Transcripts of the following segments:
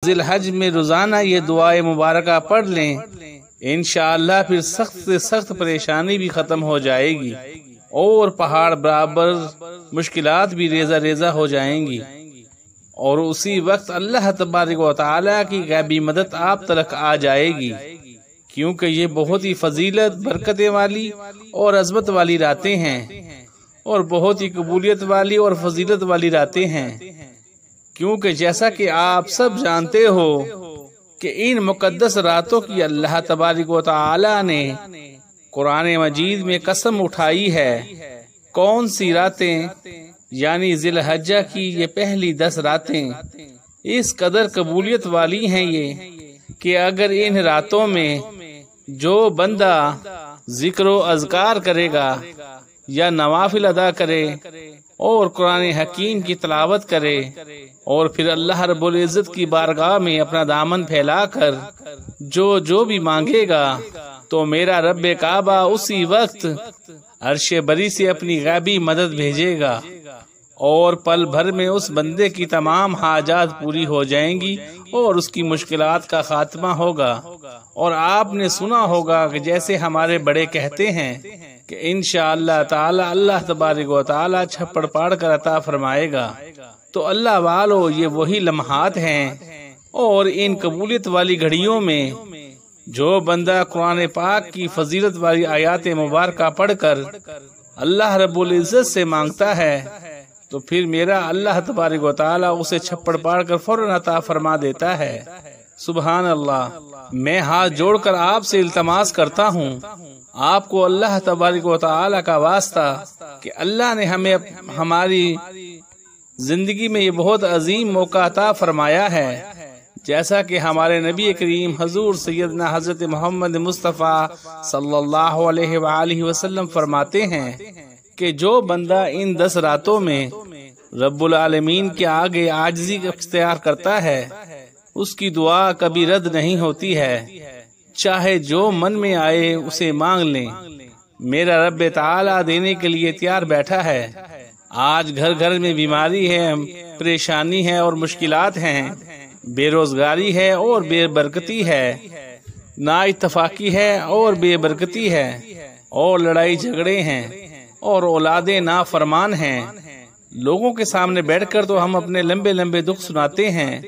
ذی الحج میں روزانہ یہ دعائے مبارکہ پڑھ لیں، انشاءاللہ پھر سخت سے سخت پریشانی بھی ختم ہو جائے گی اور پہاڑ برابر مشکلات بھی ریزہ ریزہ ہو جائیں گی، اور اسی وقت اللہ تبارک و تعالیٰ کی غیبی مدد آپ تک آ جائے گی، کیونکہ یہ بہت ہی فضیلت، برکتیں والی اور عظمت والی راتیں ہیں، اور بہت ہی قبولیت والی اور فضیلت والی راتیں ہیں، کیونکہ جیسا کہ آپ سب جانتے ہو کہ ان مقدس راتوں کی اللہ تبارک و تعالی نے قرآن مجید میں قسم اٹھائی ہے۔ کون سی راتیں؟ یعنی ذی الحجہ کی یہ پہلی 10 راتیں اس قدر قبولیت والی ہیں یہ کہ اگر ان راتوں میں جو بندہ ذکر و اذکار کرے گا یا نوافل ادا کرے اور قرآن حکیم کی تلاوت کرے اور پھر اللہ رب العزت کی بارگاہ میں اپنا دامن پھیلا کر جو بھی مانگے گا تو میرا رب کعبہ اسی وقت عرش بری سے اپنی غیبی مدد بھیجے گا اور پل بھر میں اس بندے کی تمام حاجات پوری ہو جائیں گی اور اس کی مشکلات کا خاتمہ ہوگا۔ اور آپ نے سنا ہوگا کہ جیسے ہمارے بڑے کہتے ہیں کہ انشاءاللہ تعالی اللہ تبارک و تعالی چھپڑ پاڑ کر عطا فرمائے گا۔ تو اللہ والو، یہ وہی لمحات ہیں، اور ان قبولیت والی گھڑیوں میں جو بندہ قرآن پاک کی فضیلت والی آیات مبارکہ پڑھ کر اللہ رب العزت سے مانگتا ہے تو پھر میرا اللہ تبارک و تعالی اسے چھپڑ پاڑ کر فوراً عطا فرما دیتا ہے۔ سبحان اللہ۔ میں ہاتھ جوڑ کر آپ سے التماس کرتا ہوں، آپ کو اللہ تبارک و تعالی کا واسطہ کہ اللہ نے ہمیں ہماری زندگی میں یہ بہت عظیم موقع عطا فرمایا ہے، جیسا کہ ہمارے نبی کریم حضور سیدنا حضرت محمد مصطفیٰ صلی اللہ علیہ وآلہ وسلم فرماتے ہیں کہ جو بندہ ان 10 راتوں میں رب العالمین کے آگے عاجزی اختیار کرتا ہے اس کی دعا کبھی رد نہیں ہوتی ہے، چاہے جو من میں آئے اسے مانگ لیں، میرا رب تعالی دینے کے لیے تیار بیٹھا ہے۔ آج گھر گھر میں بیماری ہے، پریشانی ہے اور مشکلات ہیں، بے روزگاری ہے اور بے برکتی ہے، نا اتفاقی ہے اور بے برکتی ہے، اور لڑائی جھگڑے ہیں اور اولادیں نافرمان ہیں۔ لوگوں کے سامنے بیٹھ کر تو ہم اپنے لمبے لمبے دکھ سناتے ہیں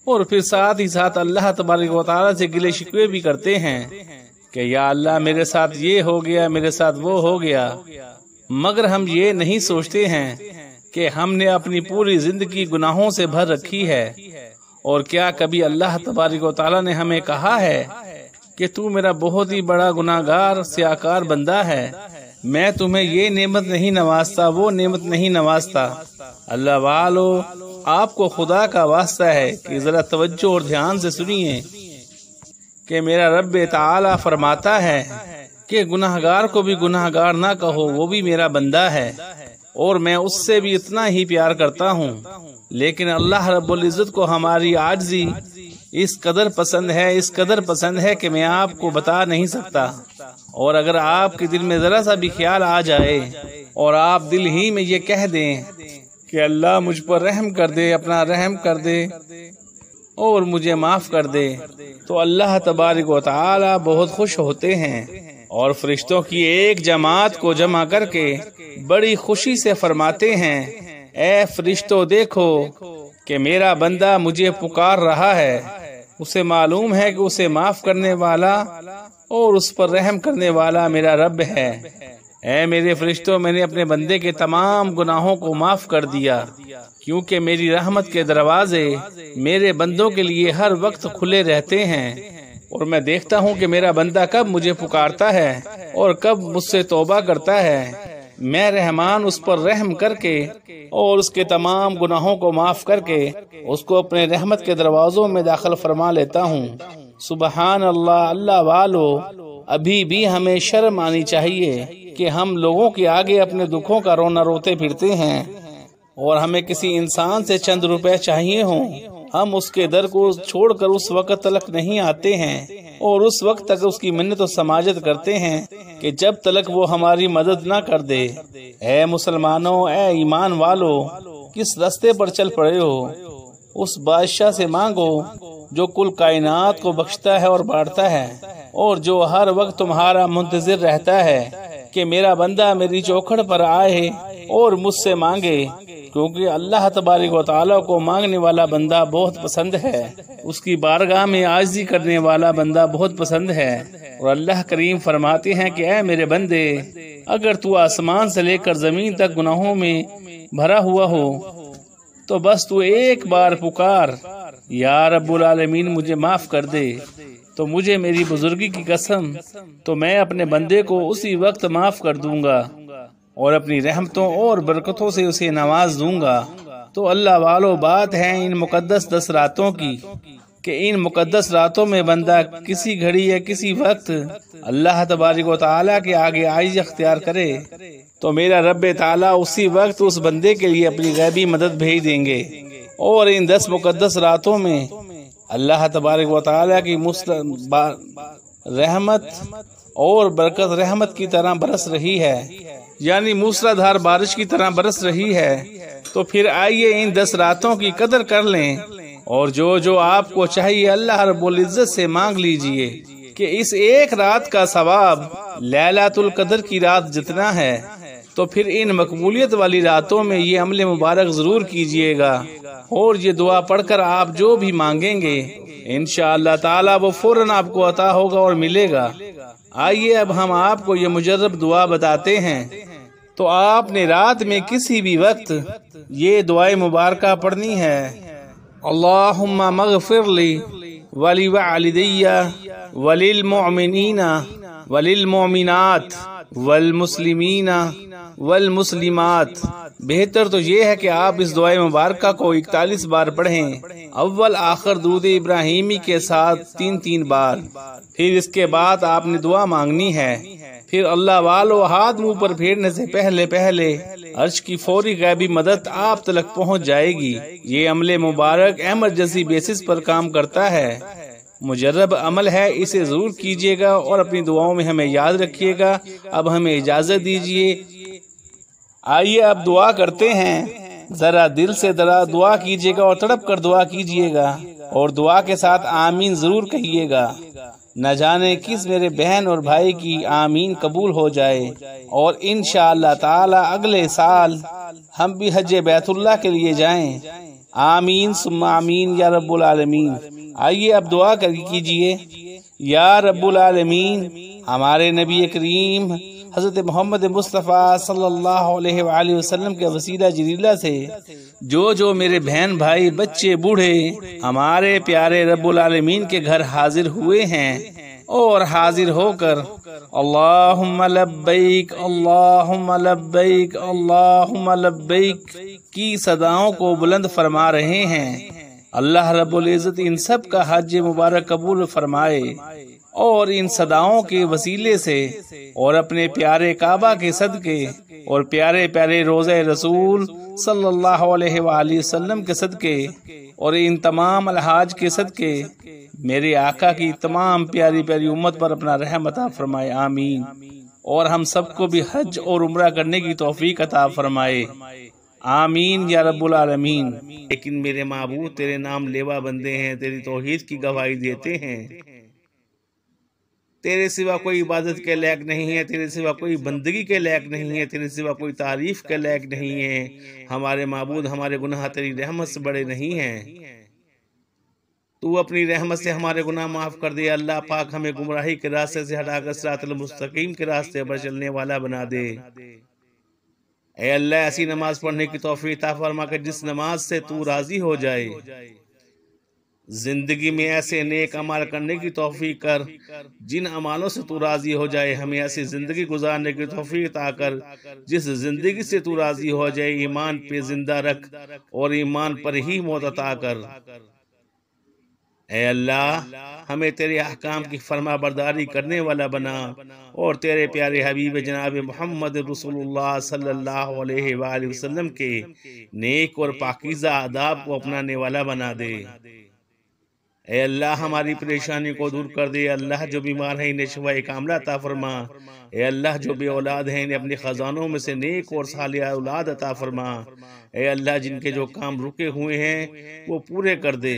اور پھر ساتھ ہی ساتھ اللہ تبارک و تعالیٰ سے گلے شکوے بھی کرتے ہیں کہ یا اللہ میرے ساتھ یہ ہو گیا، میرے ساتھ وہ ہو گیا، مگر ہم یہ نہیں سوچتے ہیں کہ ہم نے اپنی پوری زندگی گناہوں سے بھر رکھی ہے، اور کیا کبھی اللہ تبارک و تعالیٰ نے ہمیں کہا ہے کہ تو میرا بہت ہی بڑا گناہگار سیاکار بندہ ہے، میں تمہیں یہ نعمت نہیں نوازتا، وہ نعمت نہیں نوازتا۔ اللہ والو، آپ کو خدا کا واسطہ ہے کہ ذرا توجہ اور دھیان سے سنیے کہ میرا رب تعالی فرماتا ہے کہ گناہگار کو بھی گناہگار نہ کہو، وہ بھی میرا بندہ ہے اور میں اس سے بھی اتنا ہی پیار کرتا ہوں، لیکن اللہ رب العزت کو ہماری عاجزی اس قدر پسند ہے، اس قدر پسند ہے کہ میں آپ کو بتا نہیں سکتا۔ اور اگر آپ کے دل میں ذرا سا بھی خیال آ جائے اور آپ دل ہی میں یہ کہہ دیں کہ اللہ مجھ پر رحم کر دے، اپنا رحم کر دے اور مجھے معاف کر دے، تو اللہ تبارک و تعالی بہت خوش ہوتے ہیں اور فرشتوں کی ایک جماعت کو جمع کر کے بڑی خوشی سے فرماتے ہیں، اے فرشتوں دیکھو کہ میرا بندہ مجھے پکار رہا ہے، اسے معلوم ہے کہ اسے معاف کرنے والا اور اس پر رحم کرنے والا میرا رب ہے۔ اے میرے فرشتوں، میں نے اپنے بندے کے تمام گناہوں کو معاف کر دیا، کیونکہ میری رحمت کے دروازے میرے بندوں کے لیے ہر وقت کھلے رہتے ہیں، اور میں دیکھتا ہوں کہ میرا بندہ کب مجھے پکارتا ہے اور کب مجھ سے توبہ کرتا ہے، میں رحمان اس پر رحم کر کے اور اس کے تمام گناہوں کو معاف کر کے اس کو اپنے رحمت کے دروازوں میں داخل فرما لیتا ہوں۔ سبحان اللہ۔ اللہ والو، ابھی بھی ہمیں شرم آنی چاہیے کہ ہم لوگوں کے آگے اپنے دکھوں کا رونا روتے پھرتے ہیں، اور ہمیں کسی انسان سے چند روپے چاہیے ہوں، ہم اس کے در کو چھوڑ کر اس وقت تلک نہیں آتے ہیں اور اس وقت تک اس کی منت و سماجت کرتے ہیں کہ جب تلک وہ ہماری مدد نہ کر دے۔ اے مسلمانوں، اے ایمان والو، کس راستے پر چل پڑے ہو؟ اس بادشاہ سے مانگو جو کل کائنات کو بخشتا ہے اور بانٹتا ہے، اور جو ہر وقت تمہارا منتظر رہتا ہے کہ میرا بندہ میری چوکھٹ پر آئے اور مجھ سے مانگے، کیونکہ اللہ تبارک و تعالیٰ کو مانگنے والا بندہ بہت پسند ہے، اس کی بارگاہ میں عاجزی کرنے والا بندہ بہت پسند ہے۔ اور اللہ کریم فرماتے ہیں کہ اے میرے بندے، اگر تو آسمان سے لے کر زمین تک گناہوں میں بھرا ہوا ہو تو بس تو ایک بار پکار، یا رب العالمین مجھے معاف کر دے، تو مجھے میری بزرگی کی قسم تو میں اپنے بندے کو اسی وقت معاف کر دوں گا اور اپنی رحمتوں اور برکتوں سے اسے نواز دوں گا۔ تو اللہ والو بات ہے ان مقدس 10 راتوں کی کہ ان مقدس راتوں میں بندہ کسی گھڑی یا کسی وقت اللہ تبارک و تعالیٰ کے آگے عاجزی اختیار کرے تو میرا رب تعالیٰ اسی وقت اس بندے کے لیے اپنی غیبی مدد بھیج دیں گے، اور ان 10 مقدس راتوں میں اللہ تبارک و تعالیٰ کی رحمت اور برکت رحمت کی طرح برس رہی ہے، یعنی موسلادھار بارش کی طرح برس رہی ہے۔ تو پھر آئیے ان 10 راتوں کی قدر کر لیں، اور جو آپ کو چاہیے اللہ رب العزت سے مانگ لیجئے کہ اس ایک رات کا ثواب لیلۃ القدر کی رات جتنا ہے۔ تو پھر ان مقبولیت والی راتوں میں یہ عمل مبارک ضرور کیجئے گا، اور یہ دعا پڑھ کر آپ جو بھی مانگیں گے انشاءاللہ تعالی وہ فوراً آپ کو عطا ہوگا اور ملے گا۔ آئیے اب ہم آپ کو یہ مجرب دعا بتاتے ہیں۔ تو آپ نے رات میں کسی بھی وقت یہ دعائے مبارکہ پڑھنی ہے: اللہم مغفر لی ولوالدی وللمؤمنین وللمؤمنات والمسلمین والمسلمات۔ بہتر تو یہ ہے کہ آپ اس دعائے مبارکہ کو 41 بار پڑھیں، اول آخر درود ابراہیمی کے ساتھ 3 بار۔ پھر اس کے بعد آپ نے دعا مانگنی ہے۔ پھر اللہ والو ہاتھ منہ پر پھیرنے سے پہلے عرش کی فوری غیبی مدد آپ تک پہنچ جائے گی۔ یہ عمل مبارک ایمرجنسی بیسس پر کام کرتا ہے، مجرب عمل ہے، اسے ضرور کیجیے گا اور اپنی دعاؤں میں ہمیں یاد رکھیے گا۔ اب ہمیں اجازت دیجیے، آئیے اب دعا کرتے ہیں۔ ذرا دل سے دعا کیجیے گا اور تڑپ کر دعا کیجیے گا، اور دعا کے ساتھ آمین ضرور کہیے گا۔ نہ جانے کس میرے بہن اور بھائی کی آمین قبول ہو جائے، اور انشاءاللہ تعالی اگلے سال ہم بھی حج بیت اللہ کے لیے جائیں۔ آمین ثم آمین یا رب العالمین۔ آئیے اب دعا کیجیے۔ یا رب العالمین، ہمارے نبی کریم حضرت محمد مصطفیٰ صلی اللہ علیہ وآلہ وسلم کے وسیلہ جلیلہ سے جو میرے بہن بھائی بچے بوڑھے ہمارے پیارے رب العالمین کے گھر حاضر ہوئے ہیں اور حاضر ہو کر اللہم لبیک اللہم لبیک اللہم لبیک کی صداؤں کو بلند فرما رہے ہیں، اللہ رب العزت ان سب کا حج مبارک قبول فرمائے، اور ان صداؤں کے وسیلے سے اور اپنے پیارے کعبہ کے صدقے اور پیارے پیارے روضہ رسول صلی اللہ علیہ وآلہ وسلم کے صدقے اور ان تمام الحاج کے صدقے میرے آقا کی تمام پیاری پیاری امت پر اپنا رحم عطا فرمائے، آمین۔ اور ہم سب کو بھی حج اور عمرہ کرنے کی توفیق عطا فرمائے، آمین یا رب العالمین۔ لیکن میرے معبود تیرے نام لیوا بندے ہیں، تیری توحید کی گواہی دیتے ہیں، تیرے سوا کوئی عبادت کے لائق نہیں ہے، تیرے سوا کوئی بندگی کے لائق نہیں ہے، تیرے سوا کوئی تعریف کے لائق نہیں ہے۔ ہمارے معبود، ہمارے گناہ تیری رحمت سے بڑے نہیں ہیں، تو اپنی رحمت سے ہمارے گناہ معاف کر دے۔ اللہ پاک ہمیں گمراہی کے راستے سے ہٹا کر صراط المستقیم کے راستے پر چلنے والا بنا دے۔ اے اللہ، ایسی نماز پڑھنے کی توفیق عطا فرما کہ جس نماز سے تو راضی ہو جائے، زندگی میں ایسے نیک عمال کرنے کی توفیق کر جن عمالوں سے تو راضی ہو جائے، ہمیں ایسی زندگی گزارنے کی توفیق عطا کر جس زندگی سے تو راضی ہو جائے، ایمان پہ زندہ رکھ اور ایمان پر ہی موت عطا کر۔ اے اللہ، ہمیں تیرے احکام کی فرما برداری کرنے والا بنا، اور تیرے پیارے حبیب جناب محمد رسول اللہ صلی اللہ علیہ وآلہ وسلم کے نیک اور پاکیزہ آداب کو اپنانے والا بنا دے۔ اے اللہ ہماری پریشانی کو دور کر دے، اللہ جو بیمار ہیں انہیں شفائے کاملہ عطا فرما، اے اللہ جو بے اولاد ہیں انہیں اپنے خزانوں میں سے نیک اور صالح اولاد عطا فرما، اے اللہ جن کے جو کام رکے ہوئے ہیں وہ پورے کر دے،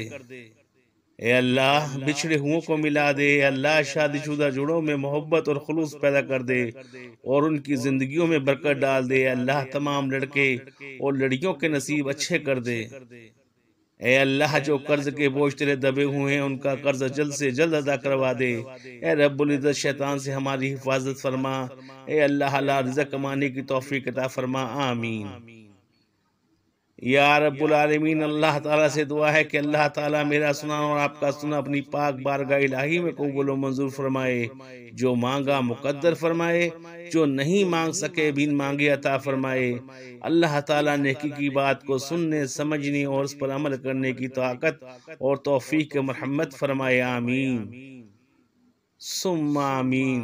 اے اللہ بچھڑے ہوں کو ملا دے، اے اللہ شادی شدہ جوڑوں میں محبت اور خلوص پیدا کر دے اور ان کی زندگیوں میں برکت ڈال دے، اے اللہ تمام لڑکے اور لڑکیوں کے نصیب اچھے کر دے، اے اللہ جو قرض کے بوجھ تیرے دبے ہوئے ہیں ان کا قرض جلد سے جلد ادا کروا دے، اے رب العزت شیطان سے ہماری حفاظت فرما، اے اللہ حلال رزق کمانے کی توفیق عطا فرما، آمین۔ یا رب العالمین، اللہ تعالیٰ سے دعا ہے کہ اللہ تعالیٰ میرا سنا اور آپ کا سنا اپنی پاک بارگاہ الہی میں قبول و منظور فرمائے، جو مانگا مقدر فرمائے، جو نہیں مانگ سکے بن مانگے عطا فرمائے، اللہ تعالیٰ نیکی کی بات کو سننے سمجھنے اور اس پر عمل کرنے کی طاقت اور توفیق مرحمت فرمائے، آمین ثم آمین۔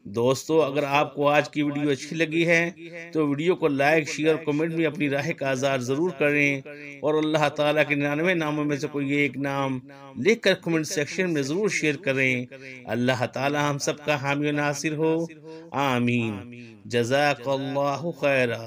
دوستو اگر آپ کو آج کی ویڈیو اچھی لگی ہے تو ویڈیو کو لائک شیئر کمنٹ میں اپنی رائے کا اظہار ضرور کریں، اور اللہ تعالیٰ کے 99 ناموں میں سے کوئی ایک نام لکھ کر کمنٹ سیکشن میں ضرور شیئر کریں۔ اللہ تعالیٰ ہم سب کا حامی و ناصر ہو، آمین۔ جزاک اللہ خیرہ۔